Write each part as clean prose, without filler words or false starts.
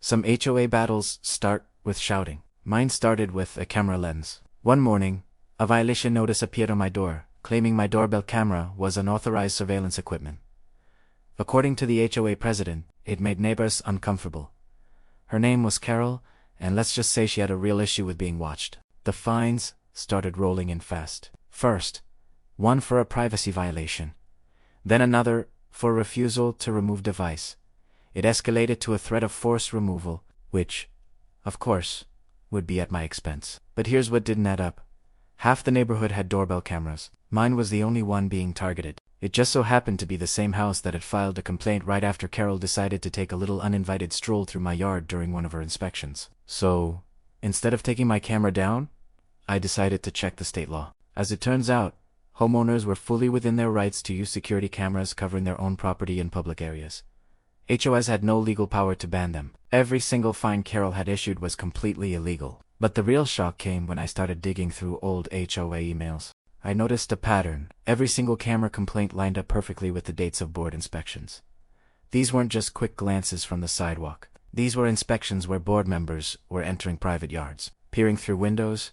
Some HOA battles start with shouting. Mine started with a camera lens. One morning, a violation notice appeared on my door, claiming my doorbell camera was unauthorized surveillance equipment. According to the HOA president, it made neighbors uncomfortable. Her name was Carol, and let's just say she had a real issue with being watched. The fines started rolling in fast. First, one for a privacy violation. Then another for refusal to remove device. It escalated to a threat of forced removal, which, of course, would be at my expense. But here's what didn't add up. Half the neighborhood had doorbell cameras. Mine was the only one being targeted. It just so happened to be the same house that had filed a complaint right after Carol decided to take a little uninvited stroll through my yard during one of her inspections. So, instead of taking my camera down, I decided to check the state law. As it turns out, homeowners were fully within their rights to use security cameras covering their own property in public areas. HOAs had no legal power to ban them. Every single fine Carol had issued was completely illegal. But the real shock came when I started digging through old HOA emails. I noticed a pattern. Every single camera complaint lined up perfectly with the dates of board inspections. These weren't just quick glances from the sidewalk. These were inspections where board members were entering private yards, peering through windows,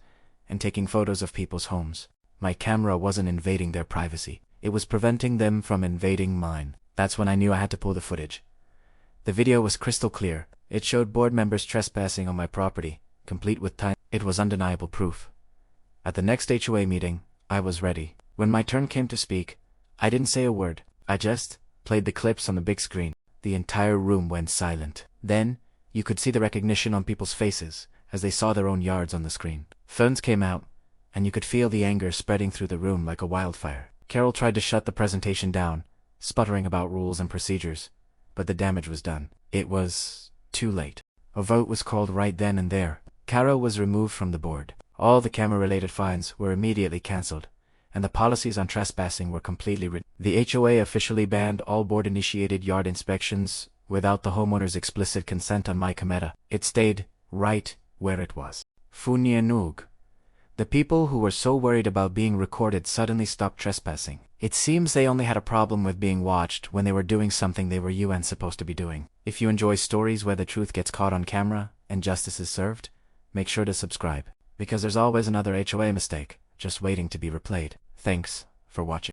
and taking photos of people's homes. My camera wasn't invading their privacy. It was preventing them from invading mine. That's when I knew I had to pull the footage. The video was crystal clear. It showed board members trespassing on my property, complete with time. It was undeniable proof. At the next HOA meeting, I was ready. When my turn came to speak, I didn't say a word. I just played the clips on the big screen. The entire room went silent. Then, you could see the recognition on people's faces as they saw their own yards on the screen. Phones came out, and you could feel the anger spreading through the room like a wildfire. Carol tried to shut the presentation down, sputtering about rules and procedures, but the damage was done. It was too late. A vote was called right then and there. Carol was removed from the board. All the camera-related fines were immediately cancelled, and the policies on trespassing were completely written. The HOA officially banned all board-initiated yard inspections without the homeowner's explicit consent on my camera. It stayed right where it was. Funyanug. The people who were so worried about being recorded suddenly stopped trespassing. It seems they only had a problem with being watched when they were doing something they were UN supposed to be doing. If you enjoy stories where the truth gets caught on camera and justice is served, make sure to subscribe, because there's always another HOA mistake just waiting to be replayed. Thanks for watching.